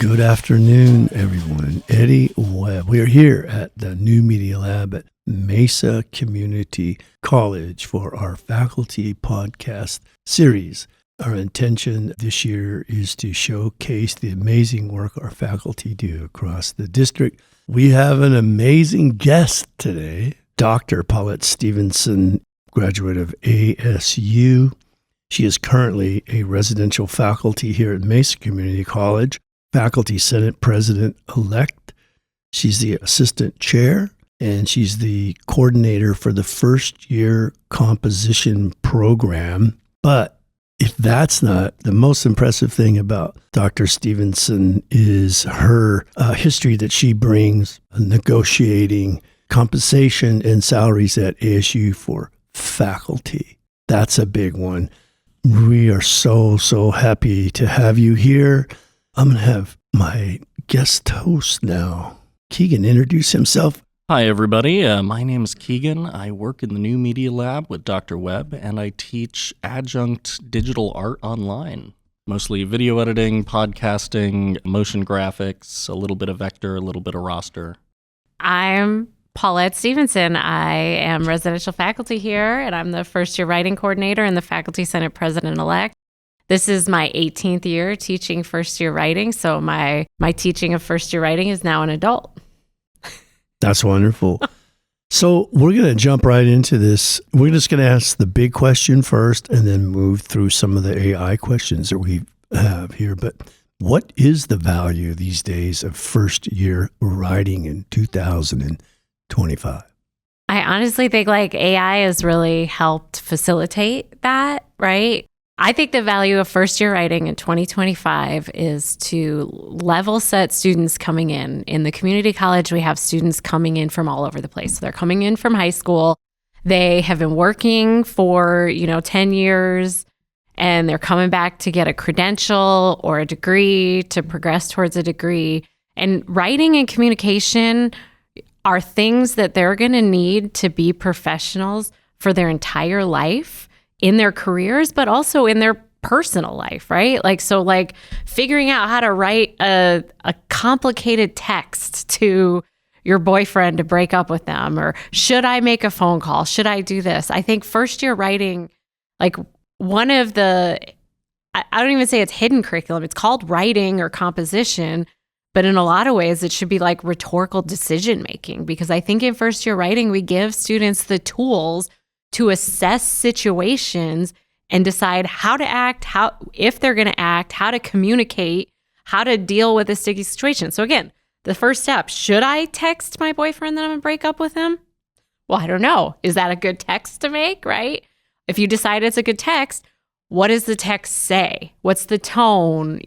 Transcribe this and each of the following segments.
Good afternoon, everyone. Eddie Webb. We are here at the New Media Lab at Mesa Community College for our faculty podcast series. Our intention this year is to showcase the amazing work our faculty do across the district. We have an amazing guest today, Dr. Paulette Stevenson, graduate of ASU. She is currently a residential faculty here at Mesa Community College, Faculty Senate President-elect. She's the assistant chair, and she's the coordinator for the first-year composition program. But if that's not the most impressive thing about Dr. Stevenson is her history that she brings negotiating compensation and salaries at ASU for faculty. That's a big one. We are so happy to have you here. I'm going to have my guest host now, Keegan, introduce himself. Hi, everybody. My name is Keegan. I work in the New Media Lab with Dr. Webb, and I teach adjunct digital art online, mostly video editing, podcasting, motion graphics, a little bit of vector, a little bit of roster. I'm Paulette Stevenson. I am residential faculty here, and I'm the first-year writing coordinator and the Faculty Senate President-elect. This is my 18th year teaching first-year writing, so my teaching of first-year writing is now an adult. That's wonderful. So we're going to jump right into this. We're just going to ask the big question first and then move through some of the AI questions that we have here. But what is the value these days of first-year writing in 2025? I honestly think AI has really helped facilitate that, right? I think the value of first-year writing in 2025 is to level set students coming in. In the community college, we have students coming in from all over the place. So they're coming in from high school. They have been working for, 10 years, and they're coming back to get a credential or a degree, to progress towards a degree. And writing and communication are things that they're going to need to be professionals for their entire life, in their careers, but also in their personal life, right? Figuring out how to write a complicated text to your boyfriend to break up with them, or should I make a phone call? Should I do this? I think first year writing, one of the, I don't even say it's hidden curriculum. It's called writing or composition, but in a lot of ways it should be like rhetorical decision making, because I think in first year writing, we give students the tools to assess situations and decide how to act, if they're going to act, how to communicate, how to deal with a sticky situation. So again, the first step, should I text my boyfriend that I'm going to break up with him? Well, I don't know. Is that a good text to make, right? If you decide it's a good text, what does the text say? What's the tone,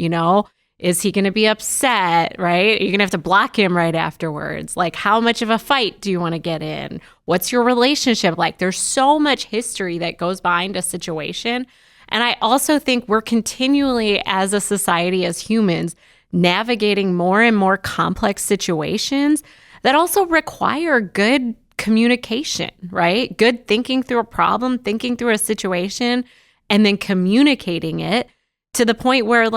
Is he going to be upset, right? You're going to have to block him right afterwards. How much of a fight do you want to get in? What's your relationship like? There's so much history that goes behind a situation. And I also think we're continually, as a society, as humans, navigating more and more complex situations that also require good communication, right? Good thinking through a problem, thinking through a situation, and then communicating it to the point where,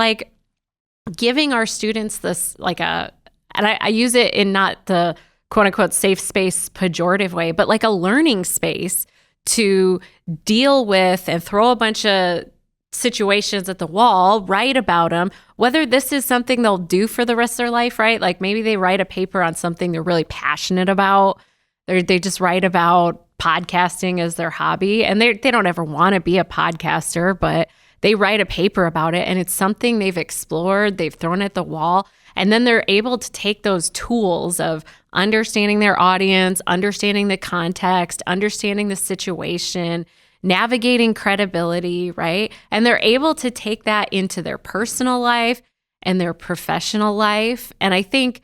giving our students this, and I use it in not the quote unquote safe space pejorative way, but like a learning space to deal with and throw a bunch of situations at the wall, write about them, whether this is something they'll do for the rest of their life, right? Maybe they write a paper on something they're really passionate about. They just write about podcasting as their hobby, and they don't ever want to be a podcaster, but they write a paper about it, and it's something they've explored, they've thrown at the wall, and then they're able to take those tools of understanding their audience, understanding the context, understanding the situation, navigating credibility, right? And they're able to take that into their personal life and their professional life. And I think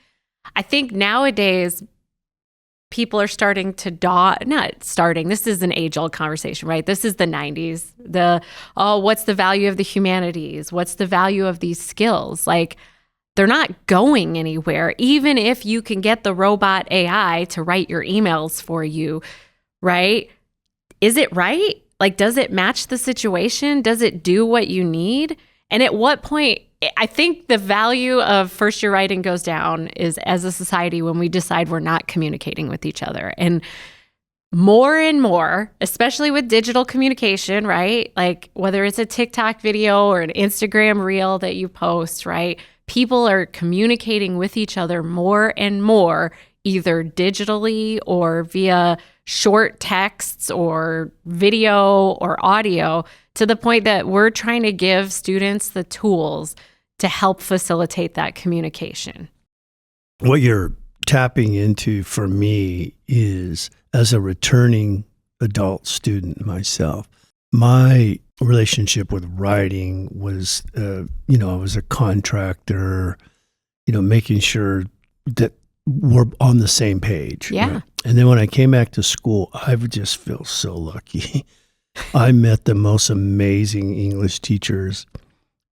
nowadays, people are starting to this is an age-old conversation, right? This is the 90s. What's the value of the humanities? What's the value of these skills? They're not going anywhere. Even if you can get the robot AI to write your emails for you, right? Is it right? Does it match the situation? Does it do what you need? And at what point, I think the value of first year writing goes down is as a society when we decide we're not communicating with each other. And more, especially with digital communication, right? Like whether it's a TikTok video or an Instagram reel that you post, right? People are communicating with each other more and more, either digitally or via short texts or video or audio, to the point that we're trying to give students the tools to help facilitate that communication. What you're tapping into for me is, as a returning adult student myself, my relationship with writing was, I was a contractor, making sure that we're on the same page. Yeah. Right? And then when I came back to school, I would just feel so lucky. I met the most amazing English teachers,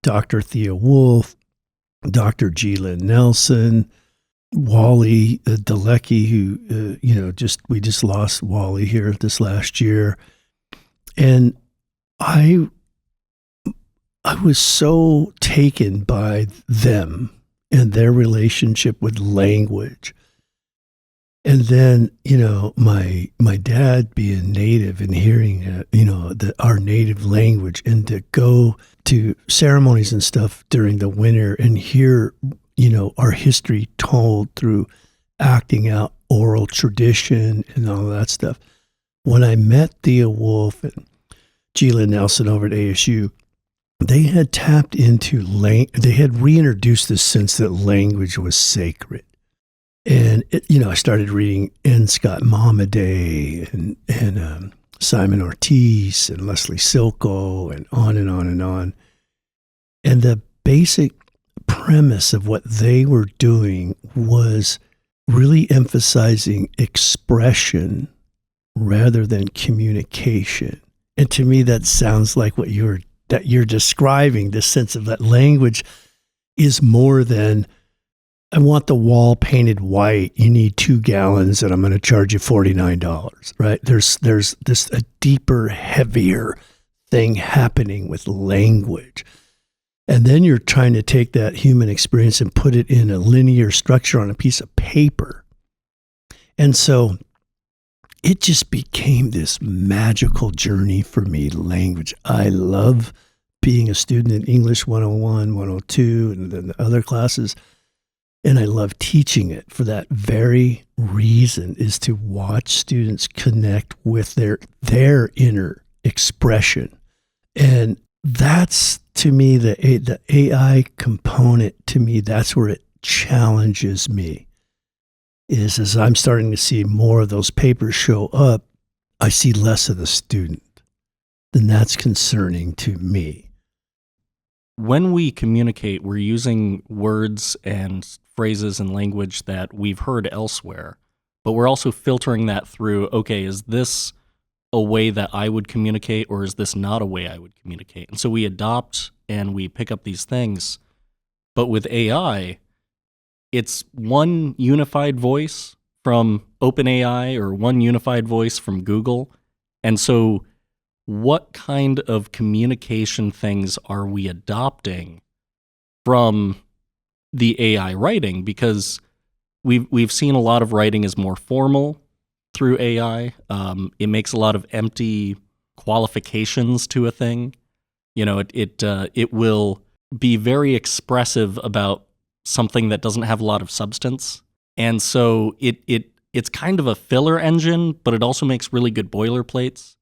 Dr. Thea Wolf, Dr. Gila Nelson, Wally Dalecki, who, we just lost Wally here this last year. And I was so taken by them and their relationship with language. And then, my dad being native and hearing, our native language, and to go to ceremonies and stuff during the winter and hear, our history told through acting out oral tradition and all that stuff. When I met Thea Wolf and Gila Nelson over at ASU, they had tapped into they had reintroduced the sense that language was sacred. And, I started reading N. Scott Momaday and Simon Ortiz and Leslie Silko and on and on and on. And the basic premise of what they were doing was really emphasizing expression rather than communication. And to me, that sounds like what you're describing, this sense of that language is more than, I want the wall painted white. You need 2 gallons and I'm going to charge you $49, right? There's this a deeper, heavier thing happening with language. And then you're trying to take that human experience and put it in a linear structure on a piece of paper. And so it just became this magical journey for me, language. I love being a student in English 101, 102, and then the other classes. And I love teaching it for that very reason, is to watch students connect with their inner expression. And that's, to me, the AI component, to me, that's where it challenges me, is as I'm starting to see more of those papers show up, I see less of the student. Then that's concerning to me. When we communicate, we're using words and phrases and language that we've heard elsewhere, but we're also filtering that through, okay, is this a way that I would communicate, or is this not a way I would communicate? And so we adopt and we pick up these things. But with AI, it's one unified voice from OpenAI or one unified voice from Google. And so what kind of communication things are we adopting from the AI writing? Because we've seen a lot of writing is more formal through AI. It makes a lot of empty qualifications to a thing. It will be very expressive about something that doesn't have a lot of substance. And so it's kind of a filler engine, but it also makes really good boilerplates.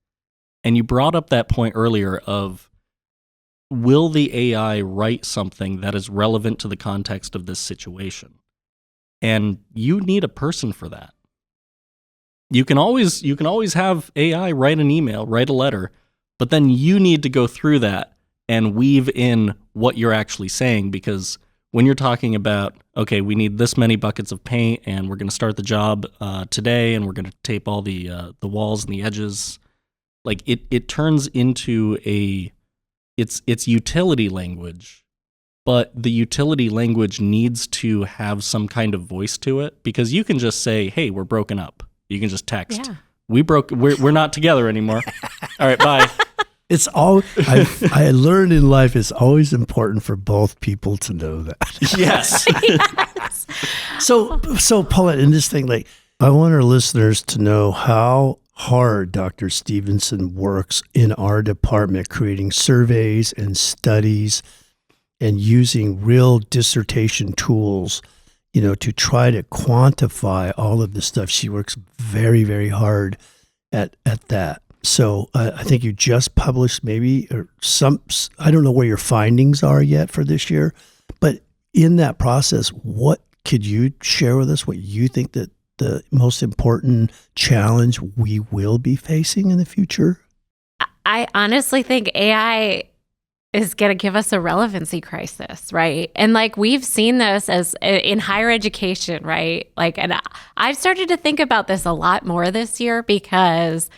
And you brought up that point earlier of, will the AI write something that is relevant to the context of this situation? And you need a person for that. You can always have AI write an email, write a letter, but then you need to go through that and weave in what you're actually saying, because when you're talking about, okay, we need this many buckets of paint and we're going to start the job today and we're going to tape all the walls and the edges, like it turns into it's utility language, but the utility language needs to have some kind of voice to it, because you can just say, hey, we're broken up. You can just text. Yeah. We're not together anymore. All right, bye. It's all I learned in life. It's always important for both people to know that. Yes. Yes. So Paulette, in this thing, like, I want our listeners to know how hard Dr. Stevenson works in our department, creating surveys and studies and using real dissertation tools, to try to quantify all of this stuff. She works very, very hard at that. So I think you just published maybe I don't know where your findings are yet for this year, but in that process, what could you share with us what you think that the most important challenge we will be facing in the future? I honestly think AI is going to give us a relevancy crisis, right? And like we've seen this as in higher education, right? Like, and I've started to think about this a lot more this year because,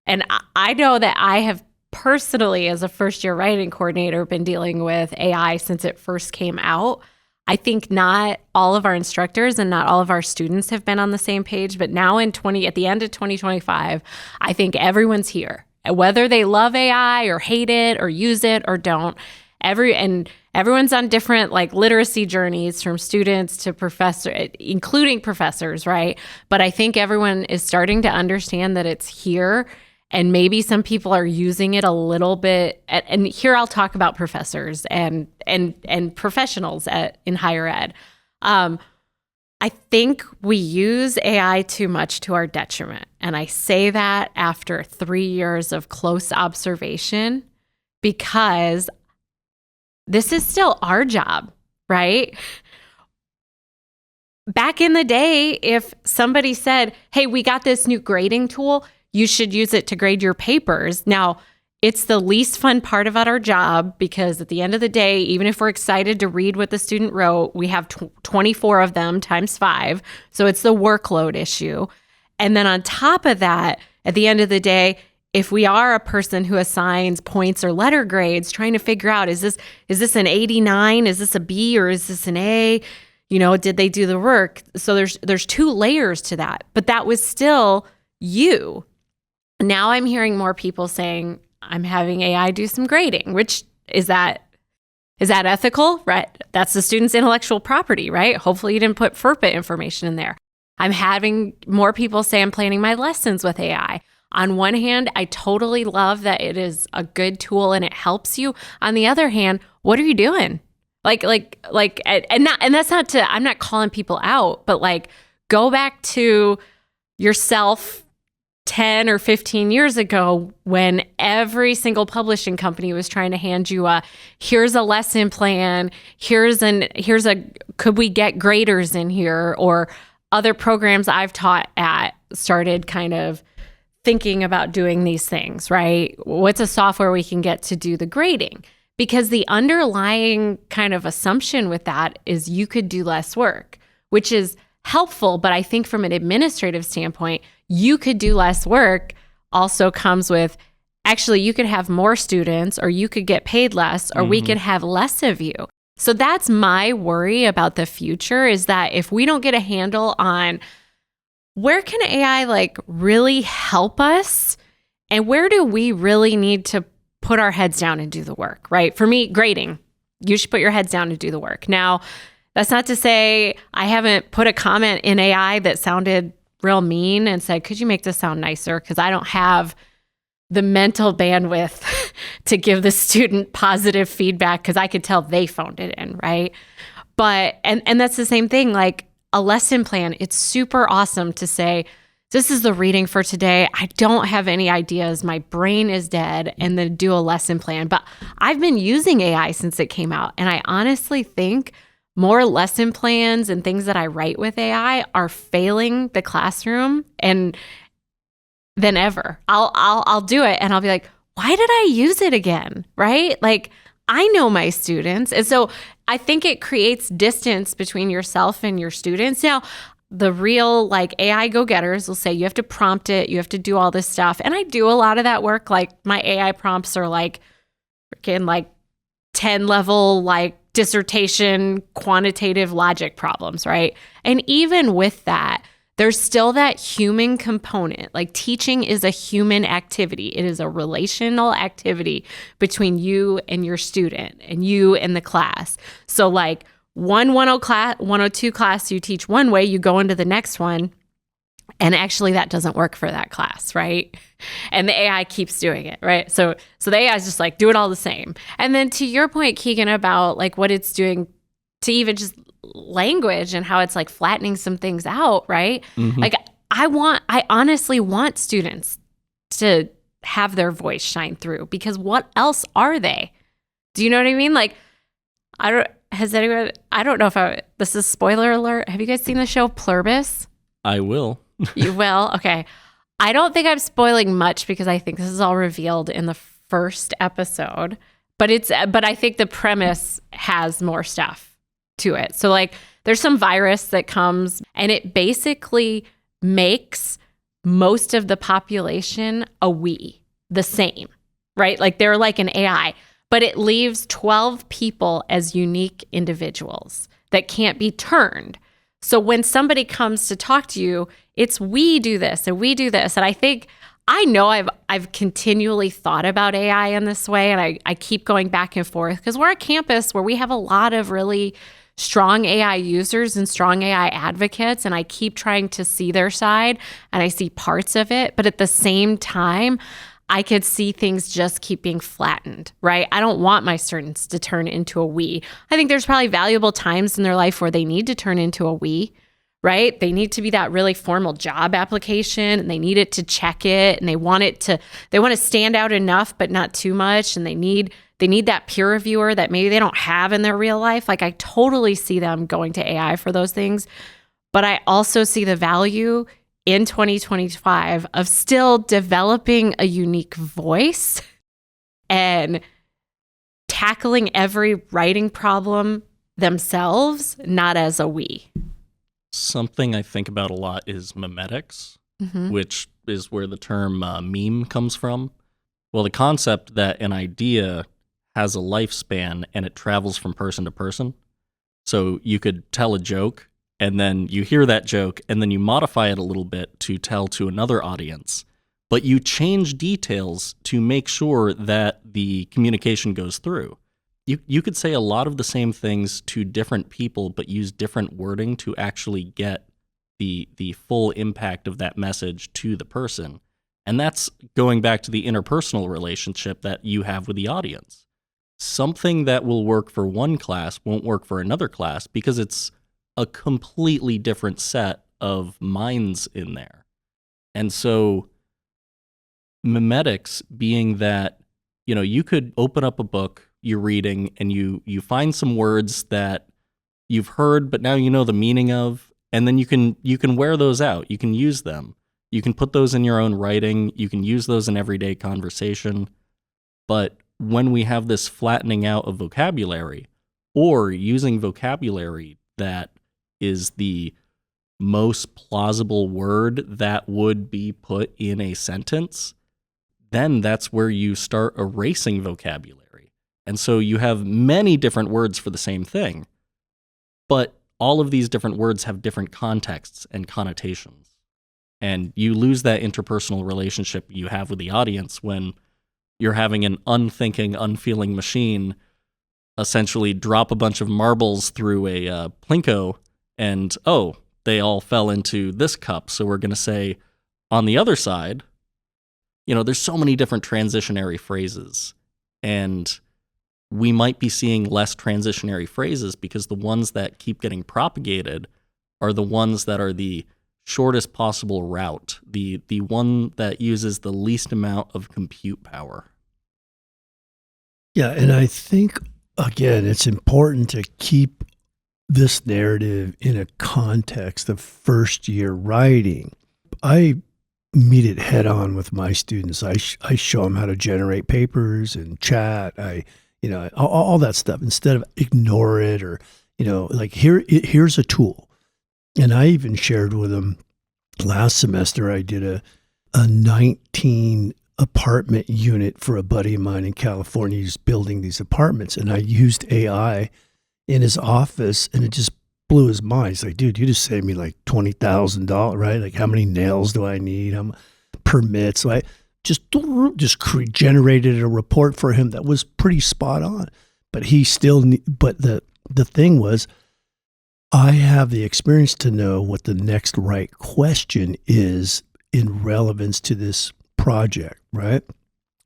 and I know that I have personally, as a first-year writing coordinator, been dealing with AI since it first came out. I think not all of our instructors and not all of our students have been on the same page, but now at the end of 2025, I think everyone's here. Whether they love AI or hate it or use it or don't, everyone's on different like literacy journeys from students to including professors, right? But I think everyone is starting to understand that it's here, and maybe some people are using it a little bit. And here I'll talk about professors and professionals in higher ed. I think we use AI too much to our detriment. And I say that after 3 years of close observation, because this is still our job, right? Back in the day, if somebody said, hey, we got this new grading tool, you should use it to grade your papers. Now, it's the least fun part about our job because at the end of the day, even if we're excited to read what the student wrote, we have 24 of them times 5. So it's the workload issue. And then on top of that, at the end of the day, if we are a person who assigns points or letter grades, trying to figure out, is this an 89? Is this a B or is this an A? Did they do the work? So there's 2 layers to that, but that was still you. Now I'm hearing more people saying, I'm having AI do some grading, which is that ethical, right? That's the student's intellectual property, right? Hopefully you didn't put FERPA information in there. I'm having more people say I'm planning my lessons with AI. On one hand, I totally love that it is a good tool and it helps you. On the other hand, what are you doing? And that's not to, I'm not calling people out, but like go back to yourself 10 or 15 years ago when every single publishing company was trying to hand you here's a lesson plan, could we get graders in here? Or other programs I've taught at started kind of thinking about doing these things, right? What's a software we can get to do the grading? Because the underlying kind of assumption with that is you could do less work, which is helpful. But I think from an administrative standpoint, you could do less work also comes with, actually, you could have more students, or you could get paid less, or we could have less of you. So that's my worry about the future, is that if we don't get a handle on where can AI like really help us, and where do we really need to put our heads down and do the work, right? For me, grading, you should put your heads down and do the work. Now, that's not to say I haven't put a comment in AI that sounded real mean and said, could you make this sound nicer? Because I don't have the mental bandwidth to give the student positive feedback, because I could tell they phoned it in, right? But, and that's the same thing, like a lesson plan. It's super awesome to say, this is the reading for today. I don't have any ideas. My brain is dead, and then do a lesson plan. But I've been using AI since it came out, and I honestly think more lesson plans and things that I write with AI are failing the classroom than ever. I'll do it and I'll be like, why did I use it again? Right? Like, I know my students. And so I think it creates distance between yourself and your students. Now, the real like AI go-getters will say you have to prompt it, you have to do all this stuff. And I do a lot of that work. Like my AI prompts are like freaking like 10 level like dissertation quantitative logic problems, right? And even with that, there's still that human component. Like teaching is a human activity. It is a relational activity between you and your student and you and the class. So like 102 class, you teach one way, you go into the next one, and actually that doesn't work for that class, right? And the AI keeps doing it, right? So the AI is just like, do it all the same. And then to your point, Keegan, about like what it's doing to even just language and how it's like flattening some things out, right? Like I honestly want students to have their voice shine through, because what else are they? Do you know what I mean? Like, I don't know if this is spoiler alert. Have you guys seen the show Pluribus? I will. You will? Okay. I don't think I'm spoiling much because I think this is all revealed in the first episode, but I think the premise has more stuff to it. So like there's some virus that comes and it basically makes most of the population the same, right? Like they're like an AI, but it leaves 12 people as unique individuals that can't be turned. So when somebody comes to talk to you, it's we do this and we do this. And I know I've continually thought about AI in this way, and I keep going back and forth because we're a campus where we have a lot of really strong AI users and strong AI advocates, and I keep trying to see their side and I see parts of it. But at the same time, I could see things just keep being flattened, right? I don't want my students to turn into a we. I think there's probably valuable times in their life where they need to turn into a we, right? They need to be that really formal job application, and they need it to check it, and they want to stand out enough, but not too much. And they need that peer reviewer that maybe they don't have in their real life. Like I totally see them going to AI for those things. But I also see the value in 2025 of still developing a unique voice and tackling every writing problem themselves, not as a we. Something I think about a lot is memetics, which is where the term meme comes from. Well, the concept that an idea has a lifespan and it travels from person to person. So you could tell a joke, and then you hear that joke, and then you modify it a little bit to tell to another audience. But you change details to make sure that the communication goes through. You could say a lot of the same things to different people, but use different wording to actually get the full impact of that message to the person. And that's going back to the interpersonal relationship that you have with the audience. Something that will work for one class won't work for another class because it's a completely different set of minds in there. And so memetics being that, you could open up a book you're reading and you find some words that you've heard, but now you know the meaning of, and then you can wear those out. You can use them. You can put those in your own writing. You can use those in everyday conversation. But when we have this flattening out of vocabulary, or using vocabulary that is the most plausible word that would be put in a sentence, then that's where you start erasing vocabulary. And so you have many different words for the same thing, but all of these different words have different contexts and connotations. And you lose that interpersonal relationship you have with the audience when you're having an unthinking, unfeeling machine essentially drop a bunch of marbles through a Plinko, and, they all fell into this cup. So we're going to say, on the other side, there's so many different transitionary phrases. And we might be seeing less transitionary phrases because the ones that keep getting propagated are the ones that are the shortest possible route, the one that uses the least amount of compute power. Yeah, and I think, again, it's important to keep this narrative in a context of first-year writing. I meet it head on with my students. I show them how to generate papers and chat. All that stuff, instead of ignore it or, like here's a tool. And I even shared with them last semester, I did a 19 apartment unit for a buddy of mine in California. He's building these apartments, and I used AI in his office, and it just blew his mind. He's like, dude, you just saved me like $20,000, right? Like, how many nails do I need? How many permits? So I just generated a report for him that was pretty spot on. But he still, but the thing was, I have the experience to know what the next right question is in relevance to this project, right?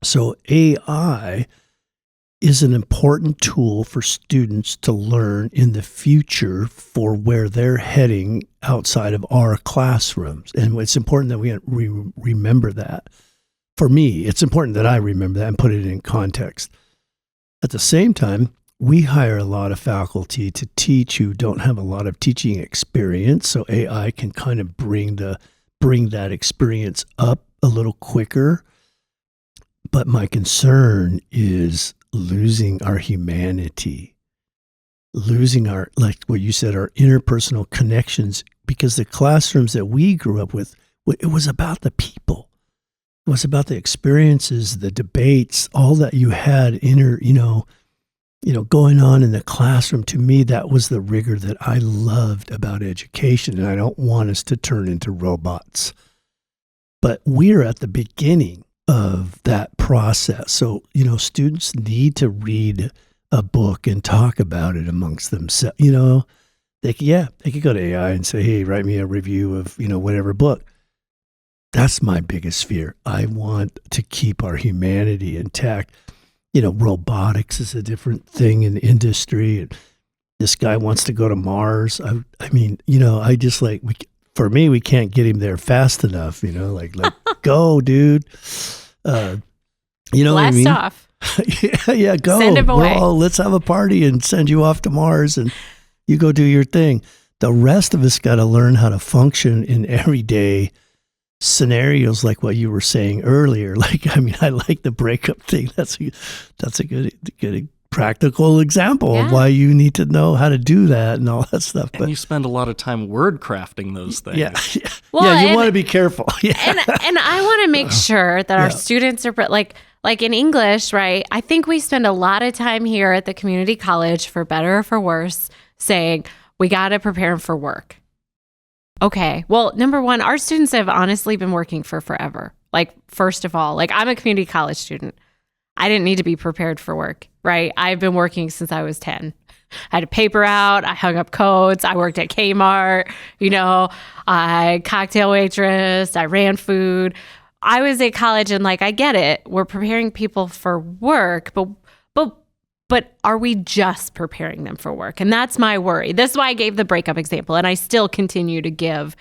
So AI is an important tool for students to learn in the future for where they're heading outside of our classrooms. And it's important that we remember that. For me, it's important that I remember that and put it in context. At the same time, we hire a lot of faculty to teach who don't have a lot of teaching experience, so AI can kind of bring that experience up a little quicker. But my concern is losing our humanity, losing our, like what you said, our interpersonal connections, because the classrooms that we grew up with, it was about the people. It was about the experiences, the debates, all that you had going on in the classroom. To me, that was the rigor that I loved about education, and I don't want us to turn into robots. But we're at the beginning of that process. So, students need to read a book and talk about it amongst themselves. They could go to AI and say, hey, write me a review of, whatever book. That's my biggest fear. I want to keep our humanity intact. Robotics is a different thing in the industry. And this guy wants to go to Mars. For me, we can't get him there fast enough, like go, dude. Blast what I mean? Off. yeah, go. Send him away. Well, let's have a party and send you off to Mars and you go do your thing. The rest of us got to learn how to function in everyday scenarios, like what you were saying earlier. I like the breakup thing. That's a good practical example of why you need to know how to do that and all that stuff. And you spend a lot of time word crafting those things. Yeah. Well, you want to be careful. Yeah. And I want to make sure that our students are like in English, right? I think we spend a lot of time here at the community college, for better or for worse, saying we got to prepare them for work. Okay. Well, number one, our students have honestly been working for forever. First of all, I'm a community college student. I didn't need to be prepared for work, right? I've been working since I was 10. I had a paper out. I hung up coats. I worked at Kmart. I cocktail waitress. I ran food. I was at college, and I get it. We're preparing people for work, but are we just preparing them for work? And that's my worry. This is why I gave the breakup example, and I still continue to give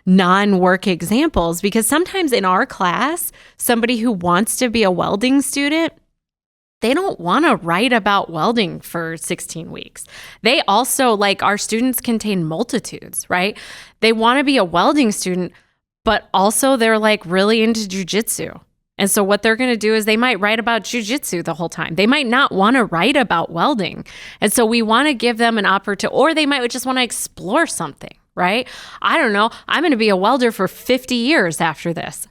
non-work examples, because sometimes in our class, somebody who wants to be a welding student, they don't want to write about welding for 16 weeks. They also, our students contain multitudes, right? They want to be a welding student, but also they're really into jujitsu. And so what they're going to do is they might write about jujitsu the whole time. They might not want to write about welding. And so we want to give them an opportunity, or they might just want to explore something, right? I don't know. I'm going to be a welder for 50 years after this.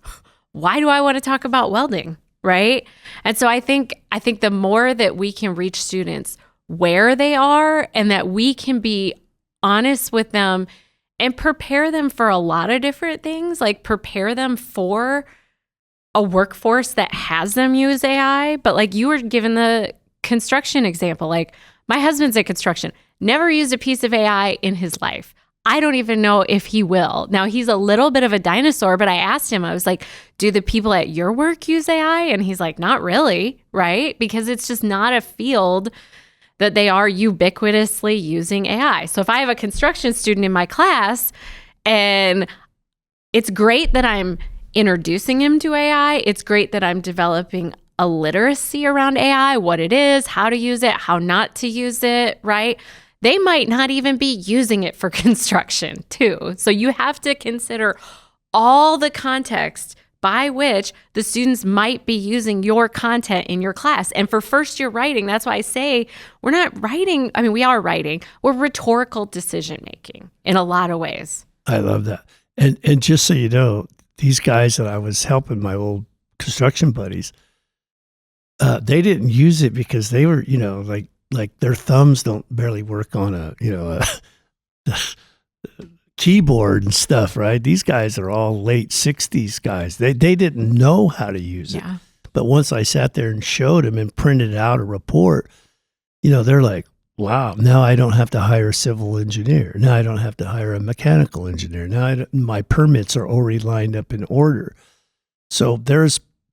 Why do I want to talk about welding, right? And so I think the more that we can reach students where they are, and that we can be honest with them and prepare them for a lot of different things, prepare them for a workforce that has them use AI. But you were given the construction example, my husband's in construction, never used a piece of AI in his life. I don't even know if he will. Now, he's a little bit of a dinosaur, but I asked him, I was like, do the people at your work use AI? And he's like, not really, right? Because it's just not a field that they are ubiquitously using AI. So if I have a construction student in my class, and it's great that I'm introducing him to AI, it's great that I'm developing a literacy around AI, what it is, how to use it, how not to use it, right? They might not even be using it for construction too. So you have to consider all the context by which the students might be using your content in your class. And for first year writing, that's why I say we're not writing, we are writing, we're rhetorical decision making in a lot of ways. I love that. And just so you know, these guys that I was helping, my old construction buddies, they didn't use it because they were, like their thumbs don't barely work on a keyboard and stuff, right? These guys are all late 60s guys. They didn't know how to use it. But once I sat there and showed them and printed out a report, they're like, wow, now I don't have to hire a civil engineer. Now I don't have to hire a mechanical engineer. Now my permits are already lined up in order. So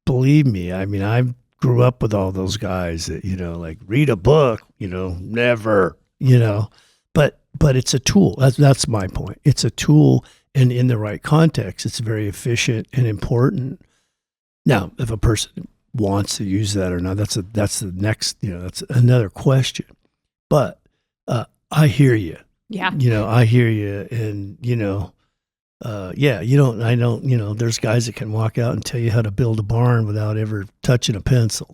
believe me, I mean, I grew up with all those guys that, like read a book, never, but it's a tool. That's my point. It's a tool, and in the right context, it's very efficient and important. Now, if a person wants to use that or not, that's the next, that's another question. But I hear you. Yeah. I hear you, and there's guys that can walk out and tell you how to build a barn without ever touching a pencil.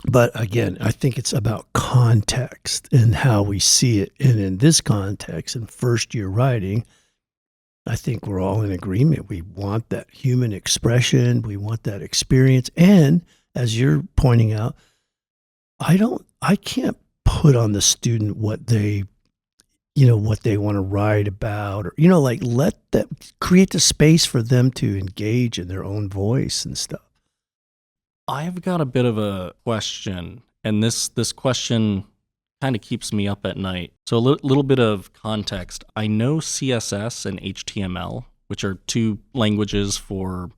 But again, I think it's about context and how we see it. And in this context, in first year writing, I think we're all in agreement. We want that human expression. We want that experience. And as you're pointing out, I can't put on the student what they want to write about, or, let them create the space for them to engage in their own voice and stuff. I've got a bit of a question, and this question kind of keeps me up at night. So a little bit of context. I know CSS and HTML, which are two languages for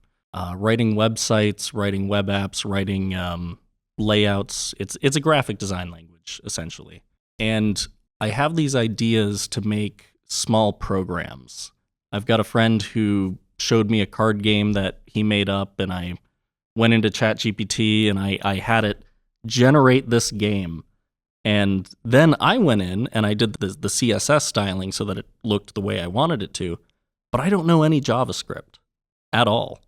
writing websites, writing web apps, writing layouts. It's a graphic design language, essentially. And I have these ideas to make small programs. I've got a friend who showed me a card game that he made up, and I went into ChatGPT and I had it generate this game. And then I went in and I did the CSS styling so that it looked the way I wanted it to. But I don't know any JavaScript at all.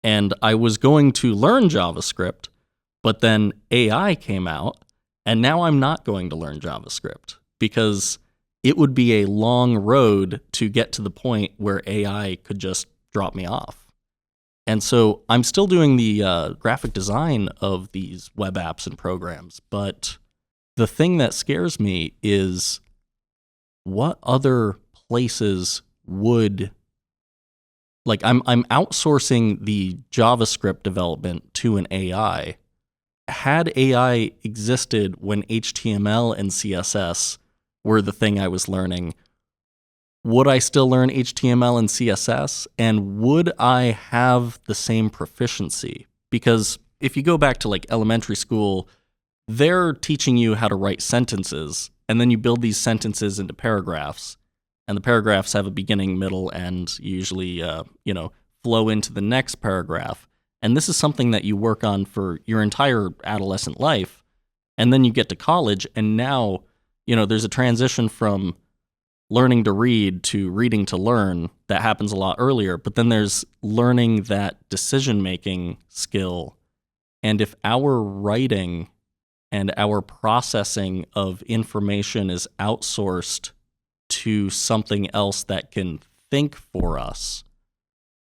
And I was going to learn JavaScript, but then AI came out, and now I'm not going to learn JavaScript because it would be a long road to get to the point where AI could just drop me off. And so I'm still doing the graphic design of these web apps and programs, but the thing that scares me is what other places would, like I'm outsourcing the JavaScript development to an AI. Had AI existed when HTML and CSS were the thing I was learning, would I still learn HTML and CSS? And would I have the same proficiency? Because if you go back to like elementary school, they're teaching you how to write sentences, and then you build these sentences into paragraphs, and the paragraphs have a beginning, middle, and usually, flow into the next paragraph. And this is something that you work on for your entire adolescent life, and then you get to college, and now, there's a transition from learning to read to reading to learn that happens a lot earlier, but then there's learning that decision-making skill. And if our writing and our processing of information is outsourced to something else that can think for us,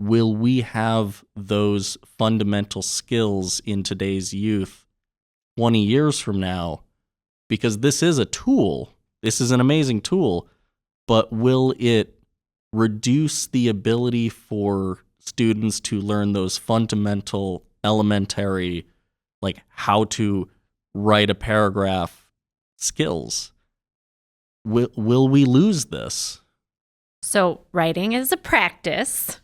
will we have those fundamental skills in today's youth 20 years from now? Because this is a tool. This is an amazing tool. But will it reduce the ability for students to learn those fundamental, elementary, like how to write a paragraph skills? Will we lose this? So writing is a practice.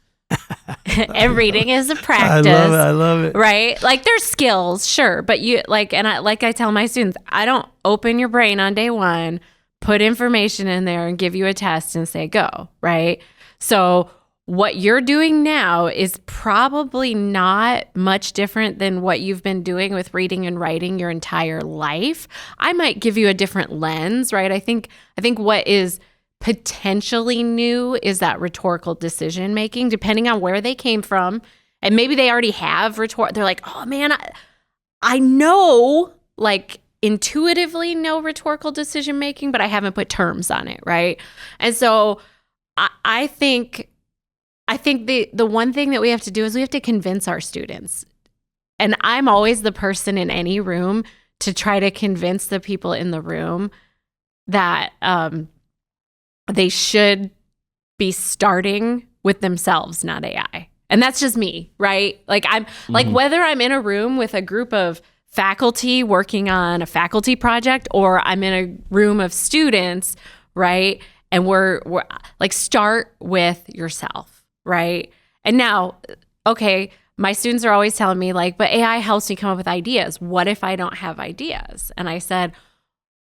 And reading is a practice. I love it. Right? Like there's skills, sure. But I tell my students, I don't open your brain on day one, put information in there and give you a test and say, go, right? So what you're doing now is probably not much different than what you've been doing with reading and writing your entire life. I might give you a different lens, right? I think what is potentially new is that rhetorical decision making, depending on where they came from. And maybe they already have they're like, oh man, I know, like intuitively know rhetorical decision making, but I haven't put terms on it, right? And so I think the one thing that we have to do is we have to convince our students. And I'm always the person in any room to try to convince the people in the room that they should be starting with themselves, not AI. And that's just me, right? Like like whether I'm in a room with a group of faculty working on a faculty project or I'm in a room of students, right? And we're like, start with yourself, right? And now, okay, my students are always telling me like, but AI helps me come up with ideas. What if I don't have ideas? And I said,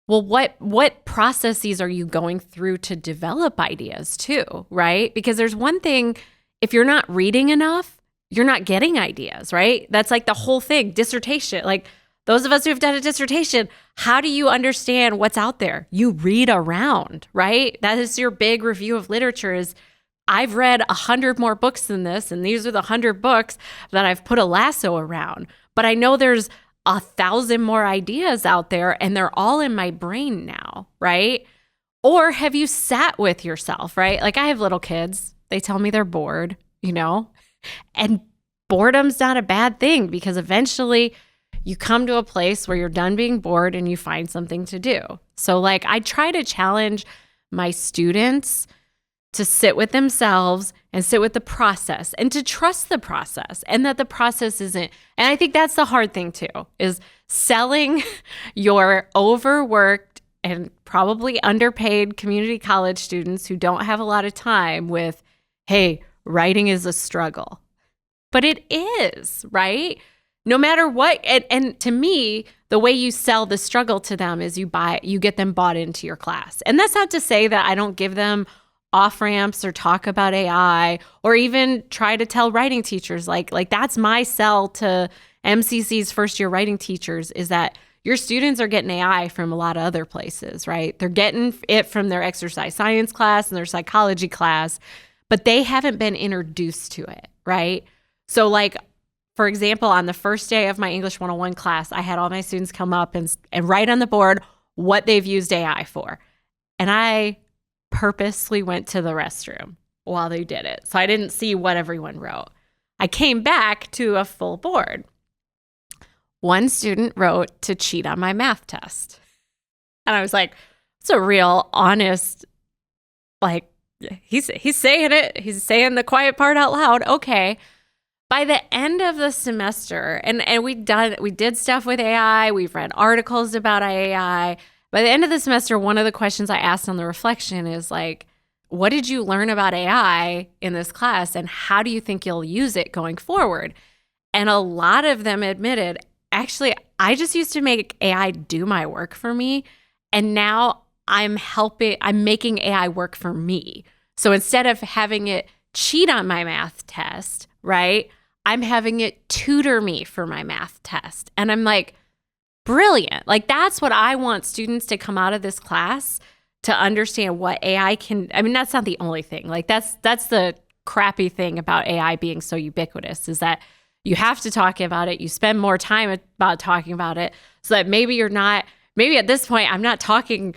well, what processes are you going through to develop ideas too, right? Because there's one thing, if you're not reading enough, you're not getting ideas, right? That's like the whole thing, dissertation. Like those of us who have done a dissertation, how do you understand what's out there? You read around, right? That is your big review of literature is, I've read 100 more books than this, and these are the 100 books that I've put a lasso around. But I know there's 1,000 more ideas out there, and they're all in my brain now, right? Or have you sat with yourself, right? Like I have little kids. They tell me they're bored, and boredom's not a bad thing because eventually you come to a place where you're done being bored and you find something to do. So like I try to challenge my students to sit with themselves and sit with the process and to trust the process and that the process isn't. And I think that's the hard thing too, is selling your overworked and probably underpaid community college students who don't have a lot of time with, hey, writing is a struggle. But it is, right? No matter what. And to me, the way you sell the struggle to them is you get them bought into your class. And that's not to say that I don't give them off ramps or talk about AI or even try to tell writing teachers like that's my sell to MCC's first year writing teachers is that your students are getting AI from a lot of other places, right? They're getting it from their exercise science class and their psychology class, but they haven't been introduced to it, right? So like, for example, on the first day of my English 101 class, I had all my students come up and write on the board what they've used AI for. And I purposely went to the restroom while they did it. So I didn't see what everyone wrote. I came back to a full board. One student wrote to cheat on my math test. And I was like, it's a real honest, like, he's saying it. He's saying the quiet part out loud. Okay. By the end of the semester, and we did stuff with AI. We've read articles about AI. By the end of the semester, one of the questions I asked on the reflection is like, what did you learn about AI in this class and how do you think you'll use it going forward? And a lot of them admitted, actually, I just used to make AI do my work for me. And now I'm making AI work for me. So instead of having it cheat on my math test, right, I'm having it tutor me for my math test. And I'm like, brilliant. Like that's what I want students to come out of this class to understand what AI can. I mean, that's not the only thing. Like that's the crappy thing about AI being so ubiquitous is that you have to talk about it. You spend more time about talking about it so that maybe at this point, I'm not talking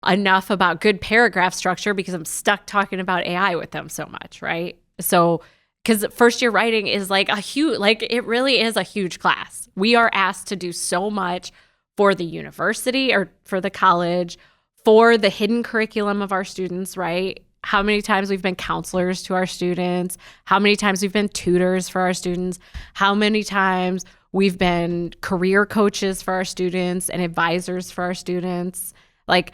enough about good paragraph structure because I'm stuck talking about AI with them so much, right? So because first year writing is like it really is a huge class. We are asked to do so much for the university or for the college, for the hidden curriculum of our students, right? How many times we've been counselors to our students, how many times we've been tutors for our students, how many times we've been career coaches for our students and advisors for our students. Like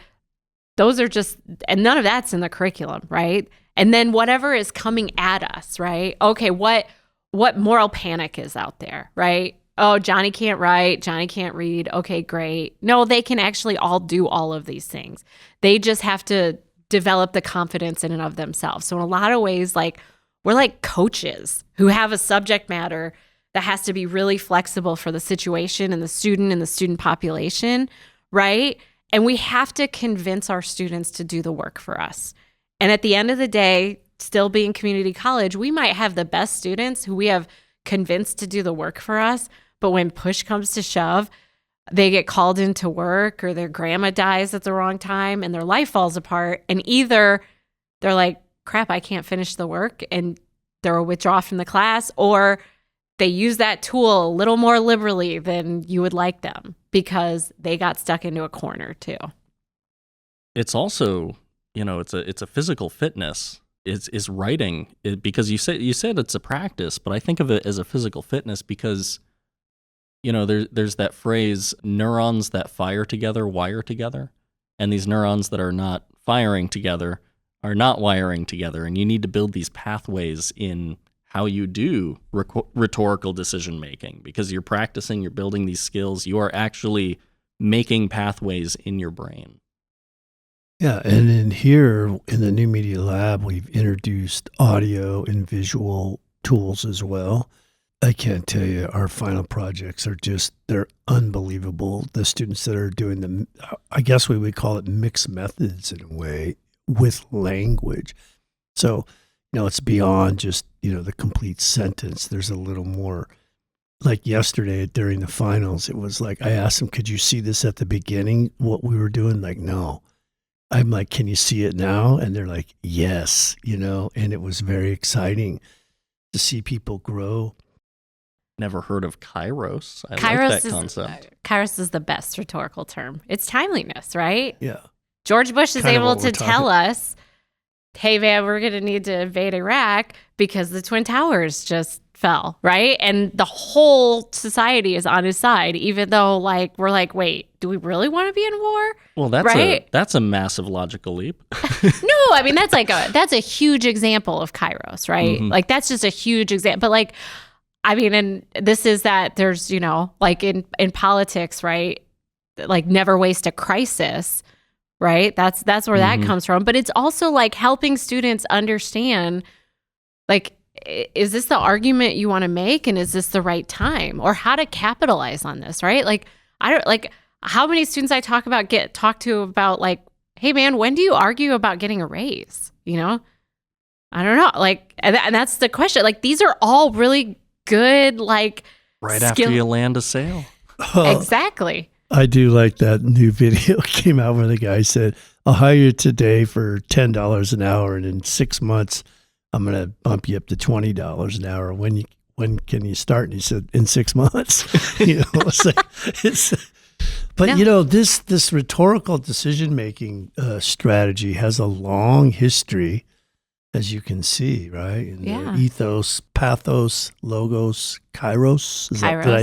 those are just, and none of that's in the curriculum, right? And then whatever is coming at us, right? Okay, what moral panic is out there, right? Oh, Johnny can't write, Johnny can't read. Okay, great. No, they can actually all do all of these things. They just have to develop the confidence in and of themselves. So in a lot of ways, like we're like coaches who have a subject matter that has to be really flexible for the situation and the student population, right? And we have to convince our students to do the work for us. And at the end of the day, still being community college, we might have the best students who we have convinced to do the work for us. But when push comes to shove, they get called into work or their grandma dies at the wrong time and their life falls apart. And either they're like, crap, I can't finish the work and they'll withdraw from the class, or they use that tool a little more liberally than you would like them because they got stuck into a corner too. It's also it's a physical fitness. Is writing because you said it's a practice, but I think of it as a physical fitness because there's that phrase, neurons that fire together wire together, and these neurons that are not firing together are not wiring together, and you need to build these pathways in how you do rhetorical decision making because you're practicing, you're building these skills, you are actually making pathways in your brain. Yeah, and in here in the New Media Lab, we've introduced audio and visual tools as well. I can't tell you, our final projects are they're unbelievable. The students that are doing them, I guess we would call it mixed methods in a way with language. So, it's beyond just, the complete sentence. There's a little more. Like yesterday during the finals, it was like, I asked them, could you see this at the beginning, what we were doing? Like, no. I'm like, can you see it now? And they're like, yes, and it was very exciting to see people grow. Never heard of kairos. I like that concept. Kairos is the best rhetorical term. It's timeliness, right? Yeah. George Bush is able to tell us, hey, man, we're going to need to invade Iraq because the Twin Towers just fell, right? And the whole society is on his side, even though we're like, wait, do we really want to be in war? Well, that's a massive logical leap. No, I mean, that's a huge example of kairos, right? Mm-hmm. That's just a huge example. But and this is that there's, in politics, right? Never waste a crisis, right? That's where that comes from. But it's also helping students understand, is this the argument you want to make? And is this the right time? Or how to capitalize on this, right? How many students I talk to about hey man, when do you argue about getting a raise? I don't know. And that's the question. These are all really good, right after you land a sale. Exactly. I do like that new video came out where the guy said, I'll hire you today for $10 an hour, and in 6 months, I'm going to bump you up to $20 an hour. When can you start? And he said, in 6 months. This rhetorical decision-making strategy has a long history, as you can see, right? In the ethos, pathos, logos, kairos.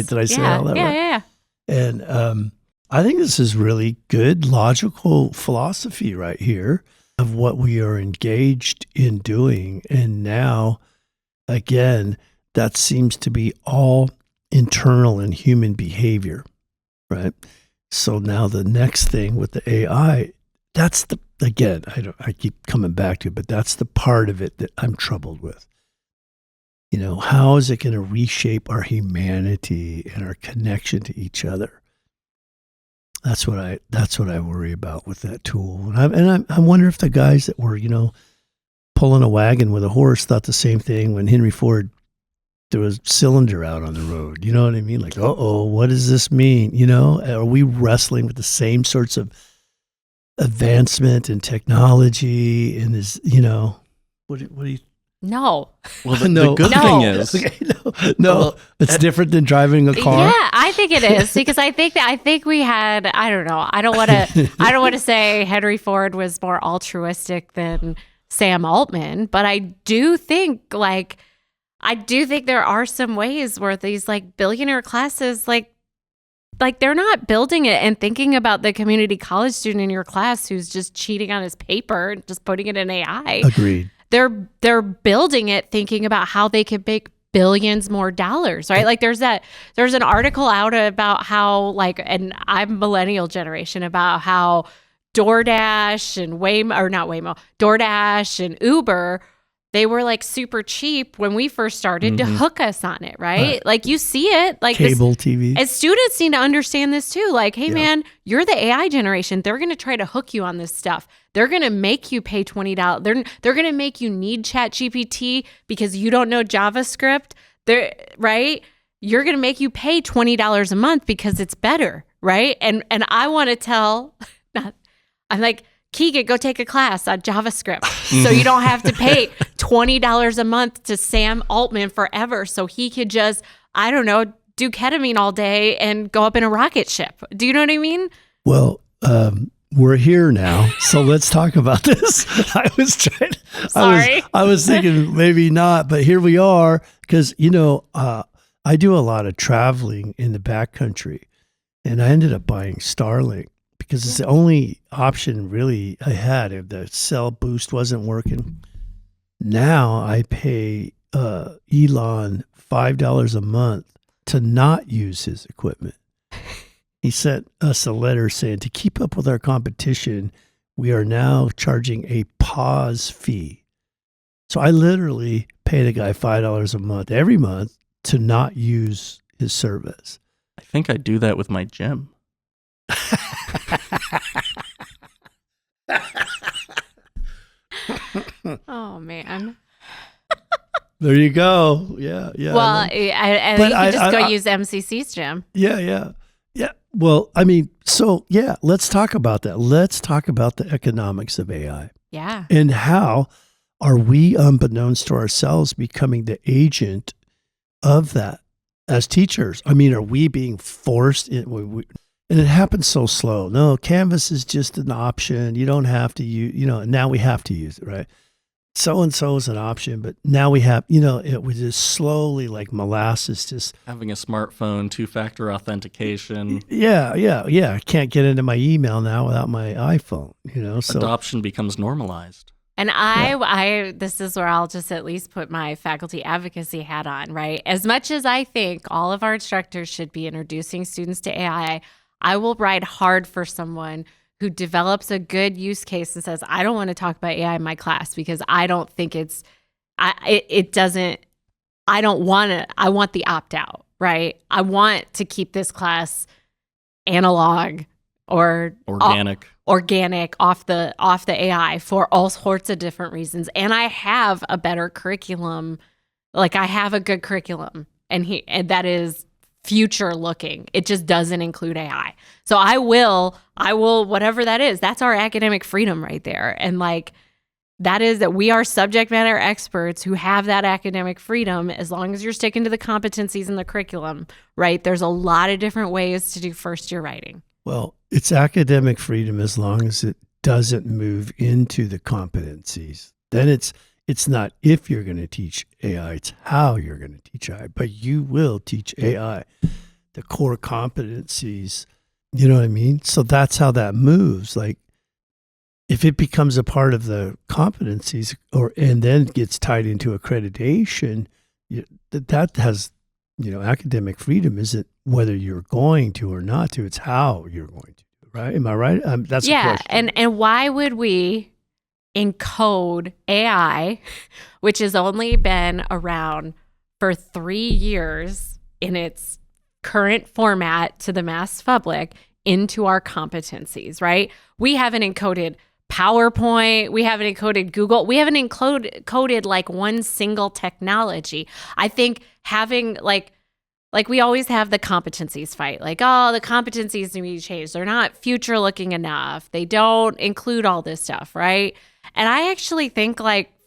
Did I say all that right? Yeah. And I think this is really good logical philosophy right here of what we are engaged in doing. And now, again, that seems to be all internal in human behavior, right? So now the next thing with the AI, I keep coming back to it, but that's the part of it that I'm troubled with. How is it going to reshape our humanity and our connection to each other? That's what I worry about with that tool. And I wonder if the guys that were, pulling a wagon with a horse thought the same thing when Henry Ford threw a cylinder out on the road. You know what I mean? What does this mean? Are we wrestling with the same sorts of advancement in technology? And what do you? No. Well, the good thing is, it's different than driving a car. Yeah, I think it is because I think we had. I don't know. I don't want to say Henry Ford was more altruistic than Sam Altman, but I do think there are some ways where these billionaire classes they're not building it and thinking about the community college student in your class who's just cheating on his paper and just putting it in AI. Agreed. They're building it thinking about how they could make billions more dollars, right? there's an article out about how and I'm millennial generation, about how DoorDash and DoorDash and Uber, they were super cheap when we first started to hook us on it, right? You see it, cable TV. And students need to understand this too. Hey man, you're the AI generation. They're going to try to hook you on this stuff. They're going to make you pay $20. They're going to make you need ChatGPT because you don't know JavaScript. Right? You're going to make you pay $20 a month because it's better, right? And I want to tell, I'm like, Keegan, go take a class on JavaScript so you don't have to pay $20 a month to Sam Altman forever so he could just, I don't know, do ketamine all day and go up in a rocket ship. Do you know what I mean? Well, we're here now, so let's talk about this. I was trying. Sorry. I was thinking maybe not, but here we are. Because I do a lot of traveling in the backcountry, and I ended up buying Starlink because it's the only option really I had if the cell boost wasn't working. Now I pay Elon $5 a month to not use his equipment. He sent us a letter saying to keep up with our competition, we are now charging a pause fee. So I literally pay the guy $5 a month every month to not use his service. I think I do that with my gym. Oh, man. There you go. Yeah. Well, I think you could just go use MCC's gym. Yeah. Well, let's talk about that. Let's talk about the economics of AI. Yeah. And how are we, unbeknownst to ourselves, becoming the agent of that as teachers? I mean, are we being forced in? And it happens so slow. No, Canvas is just an option. You don't have to use, now we have to use it, right? So-and-so is an option, but now we have, it was just slowly like molasses, just having a smartphone, two-factor authentication. Yeah. I can't get into my email now without my iPhone, so adoption becomes normalized. And this is where I'll just at least put my faculty advocacy hat on, right? As much as I think all of our instructors should be introducing students to AI, I will ride hard for someone who develops a good use case and says, I don't want to talk about AI in my class because I don't think I want the opt-out, right? I want to keep this class analog or organic off the AI for all sorts of different reasons. And I have a better curriculum. Like I have a good curriculum and that is future looking. It just doesn't include AI. So I will, whatever that is, that's our academic freedom right there. And that is that we are subject matter experts who have that academic freedom as long as you're sticking to the competencies in the curriculum, right? There's a lot of different ways to do first year writing. Well, it's academic freedom as long as it doesn't move into the competencies. Then it's not if you're going to teach AI, it's how you're going to teach AI. But you will teach AI the core competencies. You know what I mean? So that's how that moves. Like if it becomes a part of the competencies and then gets tied into accreditation, that has, academic freedom isn't whether you're going to or not to, it's how you're going to, right? Am I right? That's a question. And why would we encode AI, which has only been around for 3 years in its current format to the mass public, into our competencies, right? We haven't encoded PowerPoint. We haven't encoded Google. We haven't encoded like one single technology. I think having like we always have the competencies fight. Like, oh, the competencies need to be changed. They're not future looking enough. They don't include all this stuff, right? And I actually think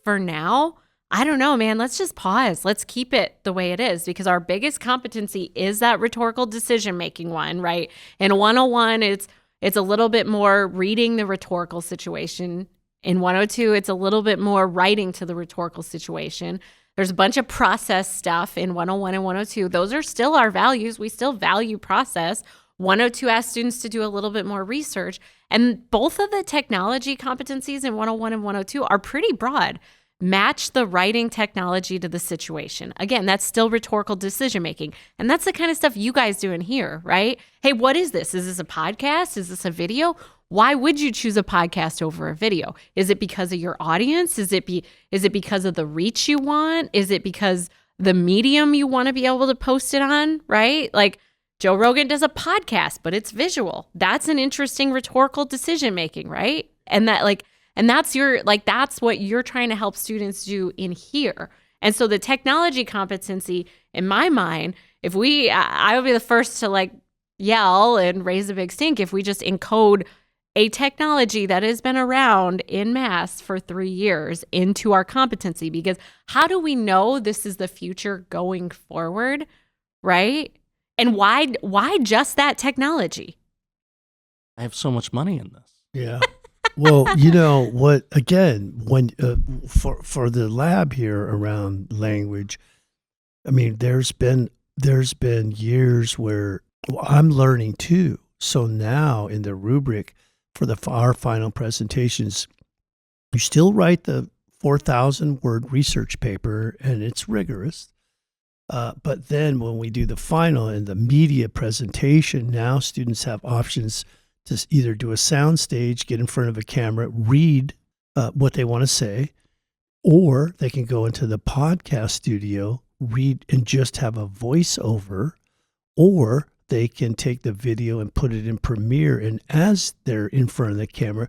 for now, I don't know, man, let's just pause. Let's keep it the way it is because our biggest competency is that rhetorical decision-making one, right? In 101, it's a little bit more reading the rhetorical situation. In 102, it's a little bit more writing to the rhetorical situation. There's a bunch of process stuff in 101 and 102. Those are still our values. We still value process. 102 asks students to do a little bit more research. And both of the technology competencies in 101 and 102 are pretty broad. Match the writing technology to the situation. Again, that's still rhetorical decision making. And that's the kind of stuff you guys do in here, right? Hey, what is this? Is this a podcast? Is this a video? Why would you choose a podcast over a video? Is it because of your audience? Is it because of the reach you want? Is it because the medium you want to be able to post it on, right? Like Joe Rogan does a podcast, but it's visual. That's an interesting rhetorical decision making, right? And that's that's what you're trying to help students do in here. And so the technology competency, in my mind, I would be the first to yell and raise a big stink if we just encode a technology that has been around in mass for 3 years into our competency. Because how do we know this is the future going forward, right? And why just that technology? I have so much money in this. Yeah. Well, you know what? Again, when for the lab here around language, I mean, there's been years where I'm learning too. So now in the rubric for our final presentations, you still write the 4,000 word research paper, and it's rigorous. But then when we do the final and the media presentation, now students have options to either do a sound stage, get in front of a camera, read what they want to say, or they can go into the podcast studio, read and just have a voiceover, or they can take the video and put it in Premiere. And as they're in front of the camera,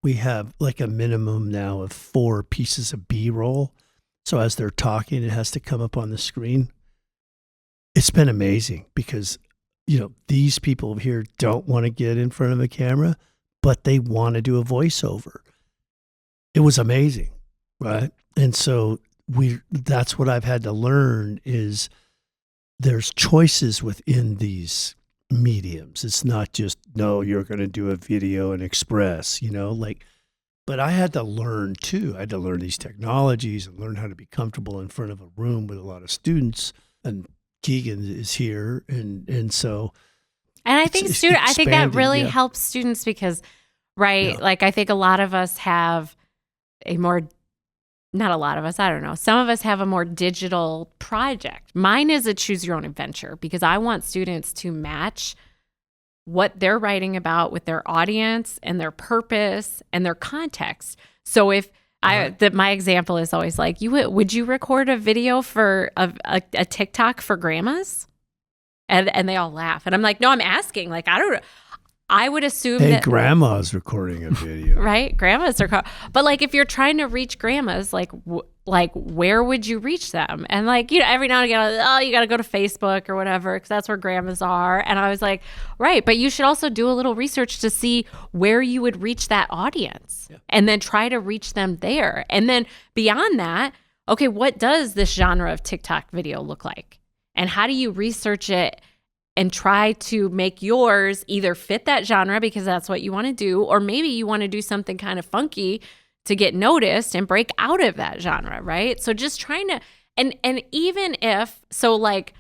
we have like a minimum now of 4 pieces of B-roll. So as they're talking, it has to come up on the screen. It's been amazing because, these people here don't want to get in front of a camera, but they want to do a voiceover. It was amazing, right? And so that's what I've had to learn is there's choices within these mediums. It's not just, no, you're going to do a video and express, but I had to learn too. I had to learn these technologies and learn how to be comfortable in front of a room with a lot of students. And Keegan is here. And so. And I think I think that really helps students because, right, like I think a lot of us have not a lot of us, I don't know. Some of us have a more digital project. Mine is a choose your own adventure because I want students to match what they're writing about with their audience and their purpose and their context. So if my example is always like, would you record a video for a TikTok for grandmas? And they all laugh. And I'm like, no, I'm asking. Like, I don't know. I would assume that grandma's recording a video, right? Grandmas are, but like if you're trying to reach grandmas, like where would you reach them? And like every now and again, you got to go to Facebook or whatever because that's where grandmas are. And I was like, right, but you should also do a little research to see where you would reach that audience, and then try to reach them there. And then beyond that, okay, what does this genre of TikTok video look like, and how do you research it? And try to make yours either fit that genre because that's what you want to do, or maybe you want to do something kind of funky to get noticed and break out of that genre, right? So just trying to, and even if, so like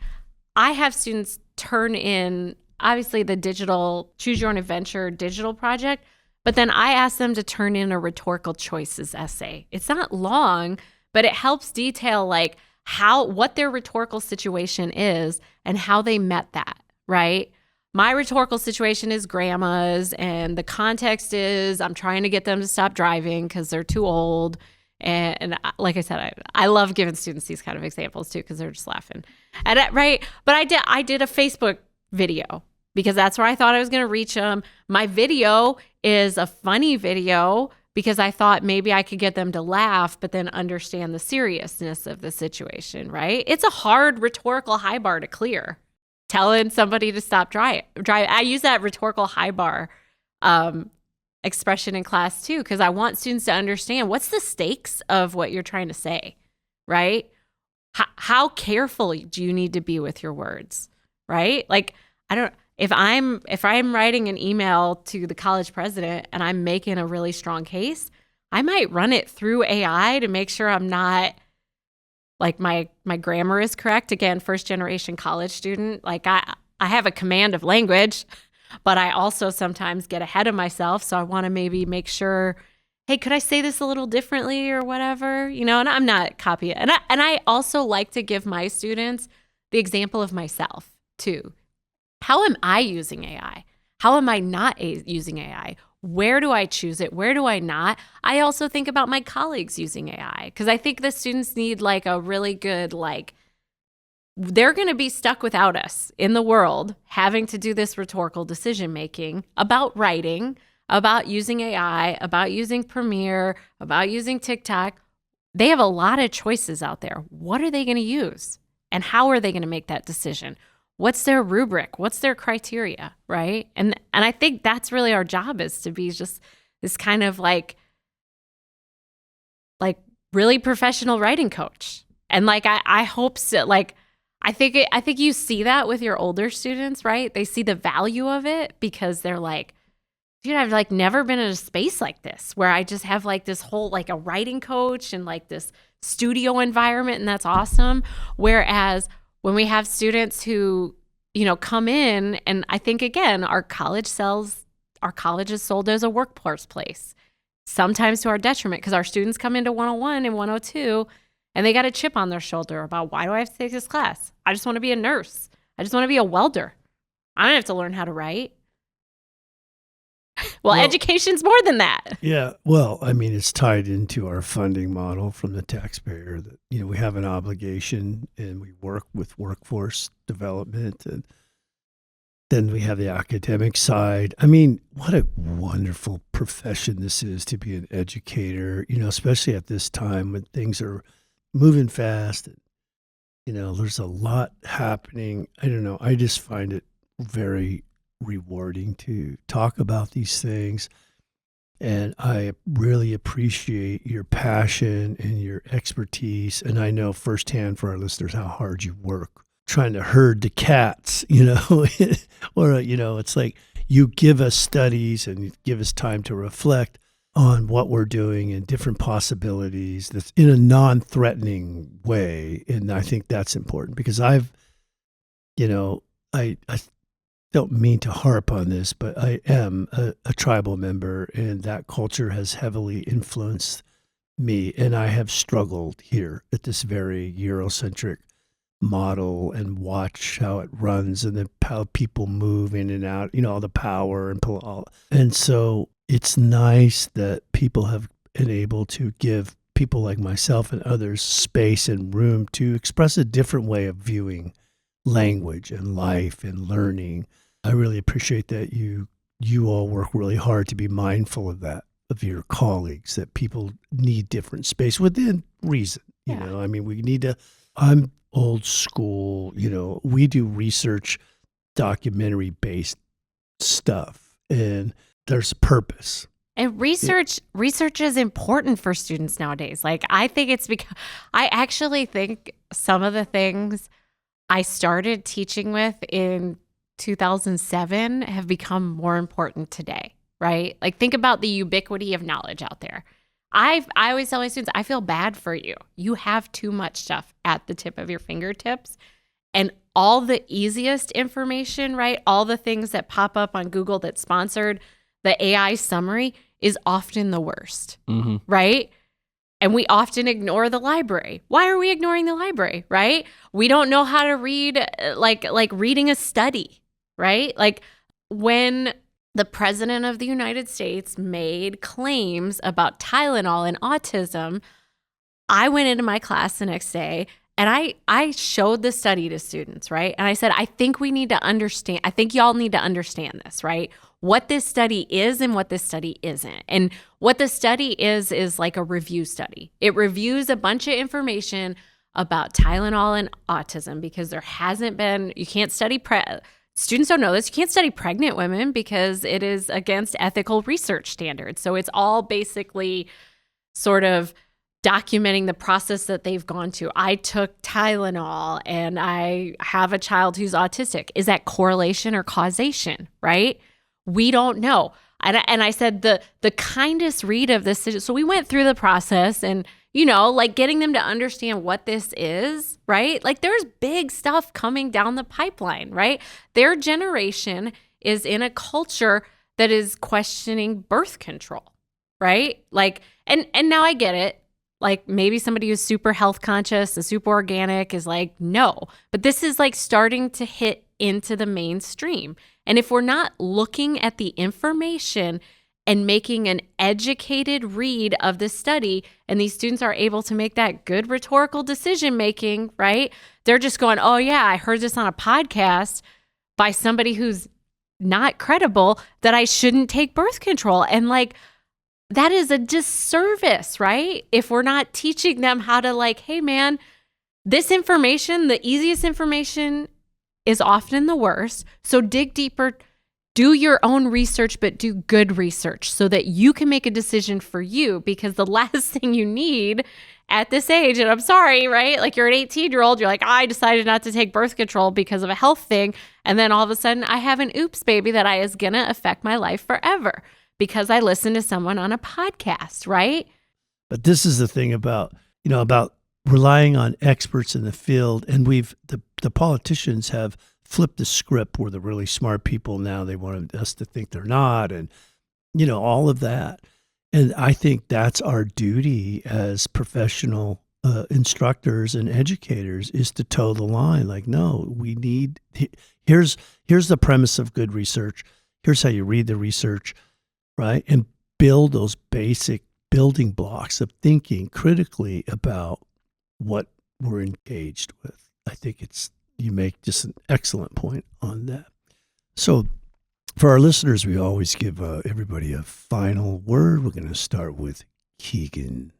I have students turn in, obviously the digital, choose your own adventure digital project, but then I ask them to turn in a rhetorical choices essay. It's not long, but it helps detail like what their rhetorical situation is and how they met that, right? My rhetorical situation is grandmas, and the context is I'm trying to get them to stop driving because they're too old. And like I said, I love giving students these kind of examples too because they're just laughing. Right? But I did a Facebook video because that's where I thought I was going to reach them. My video is a funny video because I thought maybe I could get them to laugh, but then understand the seriousness of the situation, right? It's a hard rhetorical high bar to clear. Telling somebody to stop drive. I use that rhetorical high bar expression in class too, because I want students to understand what's the stakes of what you're trying to say, right? How careful do you need to be with your words, right? Like, if I'm writing an email to the college president and I'm making a really strong case, I might run it through AI to make sure I'm not like my grammar is correct. Again, first generation college student, like I have a command of language, but I also sometimes get ahead of myself. So I want to maybe make sure, hey, could I say this a little differently or whatever, and I'm not copying. And I also like to give my students the example of myself too. How am I using AI? How am I not using AI? Where do I choose it? Where do I not? I also think about my colleagues using AI because I think the students need like a really good, they're going to be stuck without us in the world having to do this rhetorical decision making about writing, about using AI, about using Premiere, about using TikTok. They have a lot of choices out there. What are they going to use? And how are they going to make that decision? What's their rubric? What's their criteria, right? And I think that's really our job, is to be just this kind of like really professional writing coach. And I hope so. I think you see that with your older students, right? They see the value of it because they're like, dude, I've like never been in a space like this where I just have like this whole like a writing coach and like this studio environment, and that's awesome. Whereas when we have students who, come in, and I think again, our college is sold as a workforce place, sometimes to our detriment, because our students come into 101 and 102 and they got a chip on their shoulder about, why do I have to take this class? I just want to be a nurse. I just want to be a welder. I don't have to learn how to write. Well, education's more than that. Yeah. Well, I mean, it's tied into our funding model from the taxpayer that, we have an obligation and we work with workforce development, and then we have the academic side. I mean, what a wonderful profession this is to be an educator, especially at this time when things are moving fast. And, there's a lot happening. I don't know. I just find it very rewarding to talk about these things. And I really appreciate your passion and your expertise. And I know firsthand for our listeners how hard you work trying to herd the cats, or, it's like you give us studies and you give us time to reflect on what we're doing and different possibilities that's in a non-threatening way. And I think that's important because I don't mean to harp on this, but I am a tribal member, and that culture has heavily influenced me. And I have struggled here at this very Eurocentric model and watch how it runs and then how people move in and out, all the power and all. And so it's nice that people have been able to give people like myself and others space and room to express a different way of viewing language and life and learning. I really appreciate that you all work really hard to be mindful of that, of your colleagues, that people need different space within reason. I mean, we need to, I'm old school, we do research, documentary-based stuff, and there's purpose. And research is important for students nowadays. Like, I think it's because I actually think some of the things I started teaching with in 2007 have become more important today, right? Like, think about the ubiquity of knowledge out there. I always tell my students, I feel bad for you. You have too much stuff at the tip of your fingertips, and all the easiest information, right? All the things that pop up on Google that's sponsored, the AI summary is often the worst, right? And we often ignore the library. Why are we ignoring the library, right? We don't know how to read, like reading a study, right? Like, when the president of the United States made claims about Tylenol and autism, I went into my class the next day and I showed the study to students, right? And I said, I think y'all need to understand this, right? What this study is and what this study isn't. And what the study is like a review study. It reviews a bunch of information about Tylenol and autism because there hasn't been, you can't study students don't know this. You can't study pregnant women because it is against ethical research standards. So it's all basically sort of documenting the process that they've gone to. I took Tylenol and I have a child who's autistic. Is that correlation or causation, right? We don't know. And I said the kindest read of this. So we went through the process and, like getting them to understand what this is, right? Like, there's big stuff coming down the pipeline, right? Their generation is in a culture that is questioning birth control, right? Like, and now I get it. Like, maybe somebody who's super health conscious and super organic is like, no, but this is like starting to hit into the mainstream. And if we're not looking at the information and making an educated read of the study, and these students are able to make that good rhetorical decision making, right? They're just going, oh yeah, I heard this on a podcast by somebody who's not credible that I shouldn't take birth control. And like, that is a disservice, right? If we're not teaching them how to like, hey man, this information, the easiest information is often the worst. So dig deeper, Do your own research, but do good research so that you can make a decision for you, because the last thing you need at this age, and I'm sorry, right? Like you're an 18-year-old, you're like, I decided not to take birth control because of a health thing. And then all of a sudden I have an oops baby that is going to affect my life forever because I listened to someone on a podcast, right? But this is the thing about relying on experts in the field. And the politicians have flipped the script where the really smart people now, they want us to think they're not, and all of that. And I think that's our duty as professional instructors and educators, is to toe the line. Like, no, here's the premise of good research. Here's how you read the research, right? And build those basic building blocks of thinking critically about what we're engaged with. I think you make just an excellent point on that. So for our listeners, we always give everybody a final word. We're going to start with Keegan.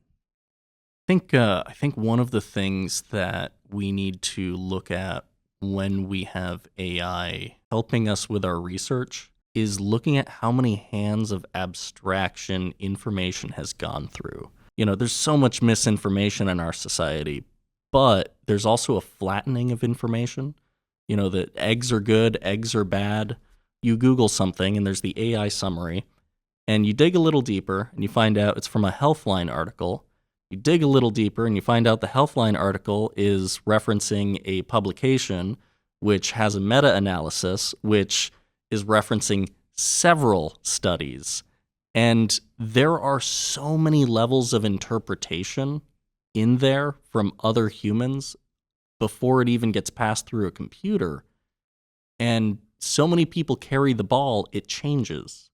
I think one of the things that we need to look at when we have AI helping us with our research is looking at how many hands of abstraction information has gone through. There's so much misinformation in our society, but there's also a flattening of information. That eggs are good, eggs are bad. You Google something and there's the AI summary, and you dig a little deeper and you find out it's from a Healthline article. You dig a little deeper and you find out the Healthline article is referencing a publication which has a meta-analysis which is referencing several studies. And there are so many levels of interpretation in there from other humans before it even gets passed through a computer. And so many people carry the ball, it changes.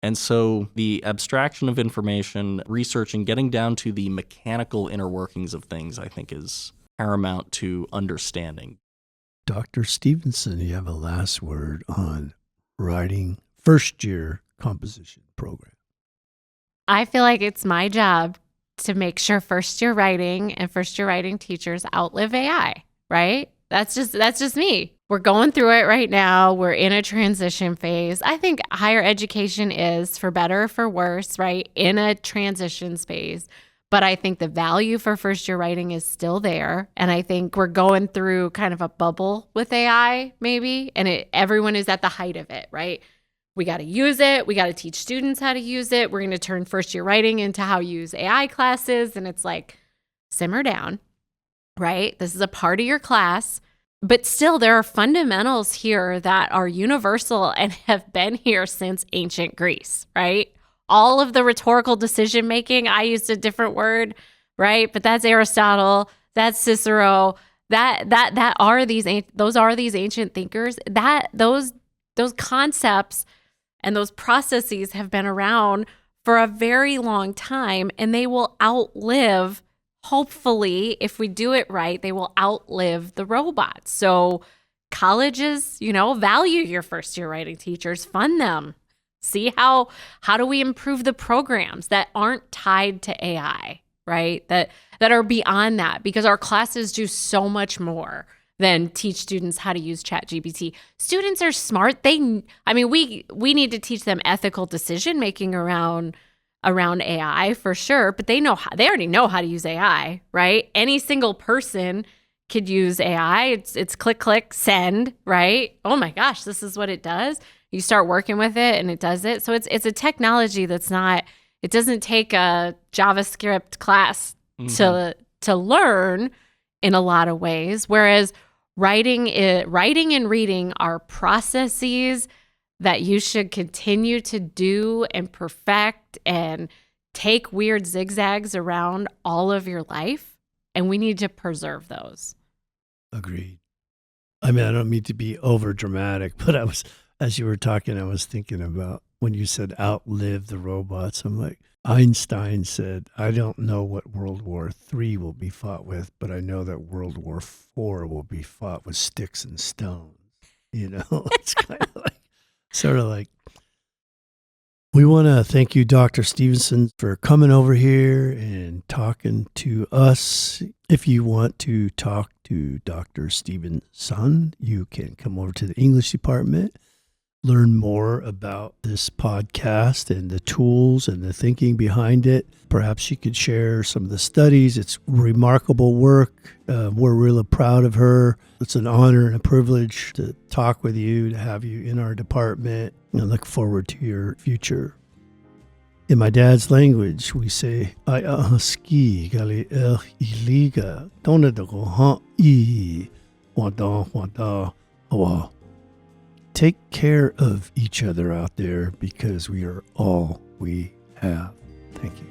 And so the abstraction of information, research, and getting down to the mechanical inner workings of things, I think, is paramount to understanding. Dr. Stevenson, you have a last word on writing first-year composition program. I feel like it's my job to make sure first-year writing and first-year writing teachers outlive AI, right? That's just me. We're going through it right now. We're in a transition phase. I think higher education is, for better or for worse, right, in a transition phase. But I think the value for first-year writing is still there. And I think we're going through kind of a bubble with AI, maybe, and everyone is at the height of it, right? We got to use it. We got to teach students how to use it. We're going to turn first-year writing into how you use AI classes. And it's like, simmer down, right? This is a part of your class. But still, there are fundamentals here that are universal and have been here since ancient Greece, right? All of the rhetorical decision making, I used a different word, right? But that's Aristotle, that's Cicero, those are these ancient thinkers. Those concepts and those processes have been around for a very long time, and they will outlive, hopefully, if we do it right, they will outlive the robots. So colleges, value your first-year writing teachers, fund them. See how do we improve the programs that aren't tied to AI, right? That are beyond that, because our classes do so much more than teach students how to use ChatGPT. Students are smart. We need to teach them ethical decision making around AI for sure, but they already know how to use AI, right? Any single person could use AI. It's click, click, send, right? Oh my gosh, this is what it does. You start working with it and it does it. So it's a technology it doesn't take a JavaScript class to learn in a lot of ways. Whereas writing and reading are processes that you should continue to do and perfect and take weird zigzags around all of your life. And we need to preserve those. Agreed. I don't mean to be over dramatic, but as you were talking, I was thinking about when you said outlive the robots. I'm like, Einstein said, I don't know what World War III will be fought with, but I know that World War IV will be fought with sticks and stones. It's kind of like, we want to thank you, Dr. Stevenson, for coming over here and talking to us. If you want to talk to Dr. Stevenson, you can come over to the English department, learn more about this podcast and the tools and the thinking behind it, perhaps she could share some of the studies. It's remarkable work. We're really proud of her. It's an honor and a privilege to talk with you, to have you in our department, and I look forward to your future. In my dad's language, we say, "Ai ski gali iliga donadogo ha I wada awa." Take care of each other out there because we are all we have. Thank you.